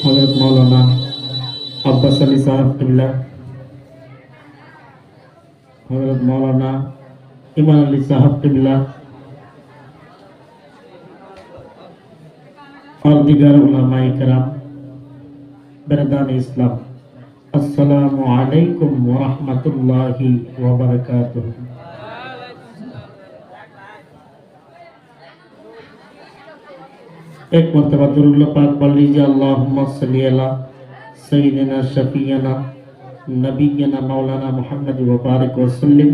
حضرت مولانا عباس علی صاحب قبلہ، حضرت مولانا ایمان علی صاحب قبلہ اور دیگر علماء کرام، برادران اسلام، السلام علیکم ورحمۃ اللہ وبرکاتہ۔ ایک مرتبہ درود پاک پڑھ لیجیے، اللہم صلی علی سیدنا شفیعنا نبینا مولانا محمد وبارک وسلم،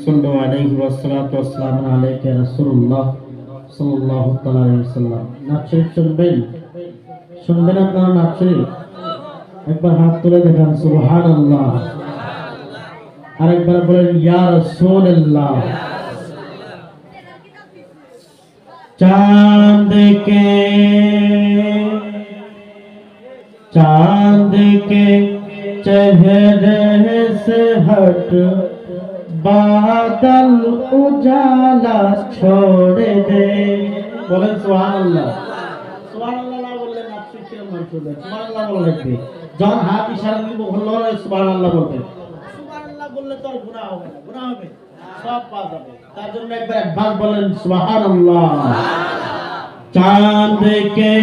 صلی علیہ والسلام علیک رسول اللہ صلی اللہ علیہ وسلم۔ نعت شریف سنবেন আপনারা نعت شریف একবার হাত তুলে দেখান সুবহানাল্লাহ, আরেকবার বলেন ইয়া রাসূলুল্লাহ। चांद के चेहरे से हट बादल उजाला छोड़ दे। बोलें सुभानाल्लाह। सुभानाल्लाह ना बोलले नाफसी के मंसूब है। सुभानाल्लाह बोलने लगते जब हाथ इशारा में बोलना है सुभानाल्लाह बोलते। सुभानाल्लाह बोलले तो गुनाह होगा, गुनाह হবে सब पास হবে। তার জন্য একবার একবার বলেন সুবহানাল্লাহ। चांद के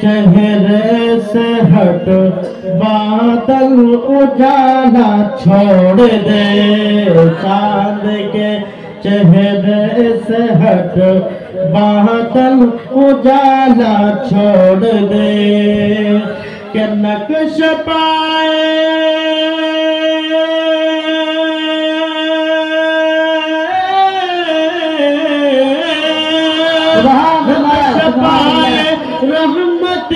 चेहरे से हट बादल उजाला छोड़ दे, चांद के चेहरे से हट बादल उजाला छोड़ दे, कि नक्श पाए रहमत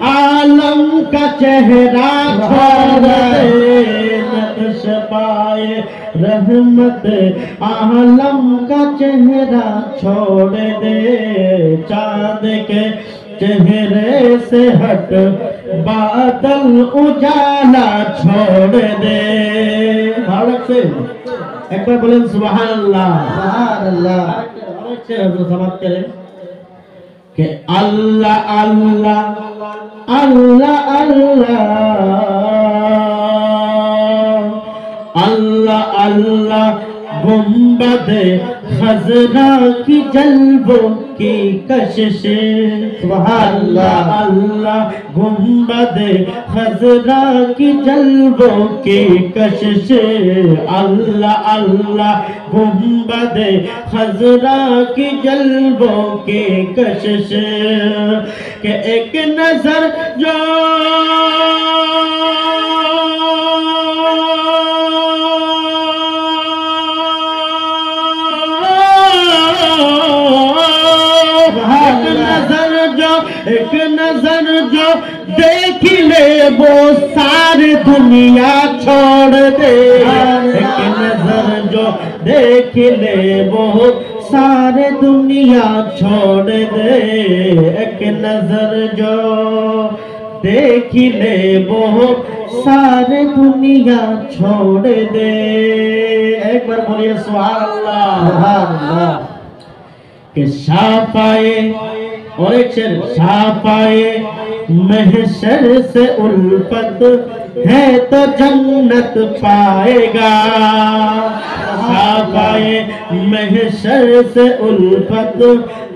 आलम का चेहरा छोड़ दे, नक्श पाए रहमत आलम का चेहरा छोड़ दे, चांद के चेहरे से हट बादल उजाला छोड़ दे। भारत से एक बार बोलें सुभानाल्लाह। सुभानाल्लाह। और से हजरत समाप्त करें कि अल्लाह अल्लाह अल्लाह अल्लाह अल्लाह अल्लाह गुंबद खजरा की जल्बों की कशिशें। सुभानाल्लाह। अल्लाह गुंबद खजरा की जल्बों की कशिशें, अल्लाह अल्लाह गुंबद खजरा की जल्बों की कशिशें, कि एक नजर जो एक नजर जो देख ले वो सारी दुनिया छोड़ दे, एक नजर जो देख ले वो सारी दुनिया छोड़ दे, एक नजर जो देख ले वो सारी दुनिया छोड़ दे। एक बार बोलिए सुभानाल्लाह। कि शाफाए और एक शेर, शाफाए महशर से उल्फत है तो जन्नत पाएगा, शाफाए महशर से उल्फत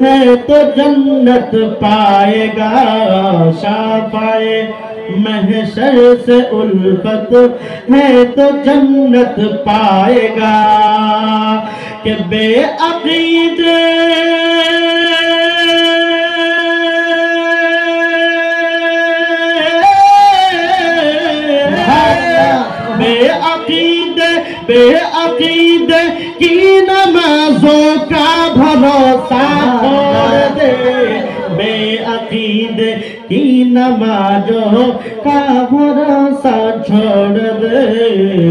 है तो जन्नत पाएगा, शाफाए महशर से उल्फत है तो जन्नत पाएगा, कि बेअकीदे बेअकीदे की नमाजों का भरोसा छोड़ दे, बेअकीदे की नमाजों का भरोसा छोड़ दे,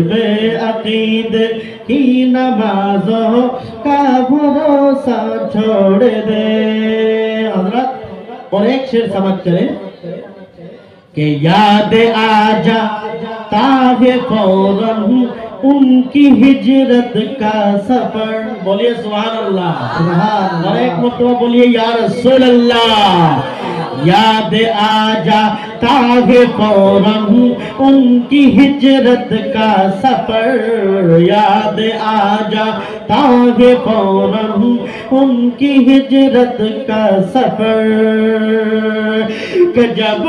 बेअकीदे की नमाजों का भरोसा छोड़ दे। हज़रत और एक शेर समझ करें कि याद आजा ताहे फौरन उनकी हिजरत का सफर। बोलिए सुभान अल्लाह। और एक मरतबा बोलिए या रसूल अल्लाह। یاد آ جاتا ہے فوراً ان کی ہجرت کا سفر، یاد آ جاتا ہے فوراً ان کی ہجرت کا سفر، کہ جب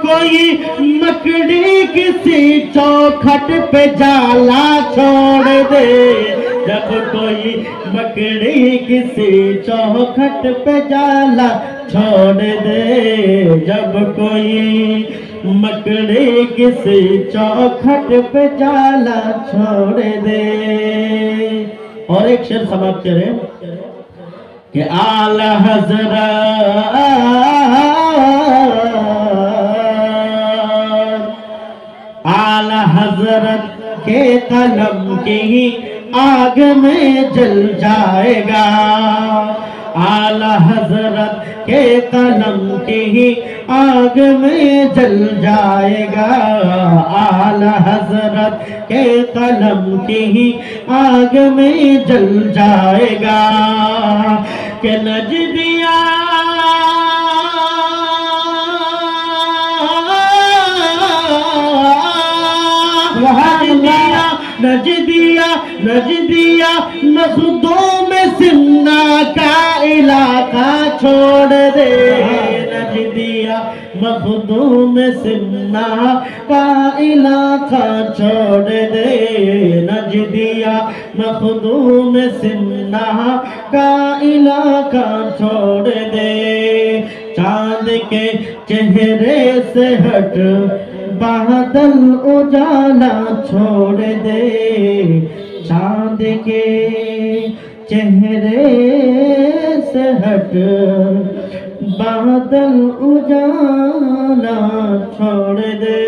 کوئی مکڑی کسی چوکھٹ پہ جالا چھوڑ دے، جب کوئی مکڑی کسی چوکھٹ پہ جالا چھوڑ دے، جب کوئی مکڑی کسی چوکھٹ پہ جالا چھوڑ دے۔ اور ایک شعر سماپت کریں کہ اعلیٰ حضرت کے قلم کی آگ میں جل جائے گا، اعلیٰ حضرت کے قلم کی آگ میں جل جائے گا، اعلیٰ حضرت کے قلم کی آگ میں جل جائے گا، کہ نجدیہ نجدیہ مخدوم سمنا کا علاقہ چھوڑ دے، نجدیہ مخدوم سمنا کا علاقہ چھوڑ دے، نجدیہ مخدوم سمنا کا علاقہ چھوڑ دے، چاند کے چہرے سے ہٹ بادل اجالا چھوڑ دے، چاند کے چہرے سے ہٹ بادل اجالا چھوڑ دے۔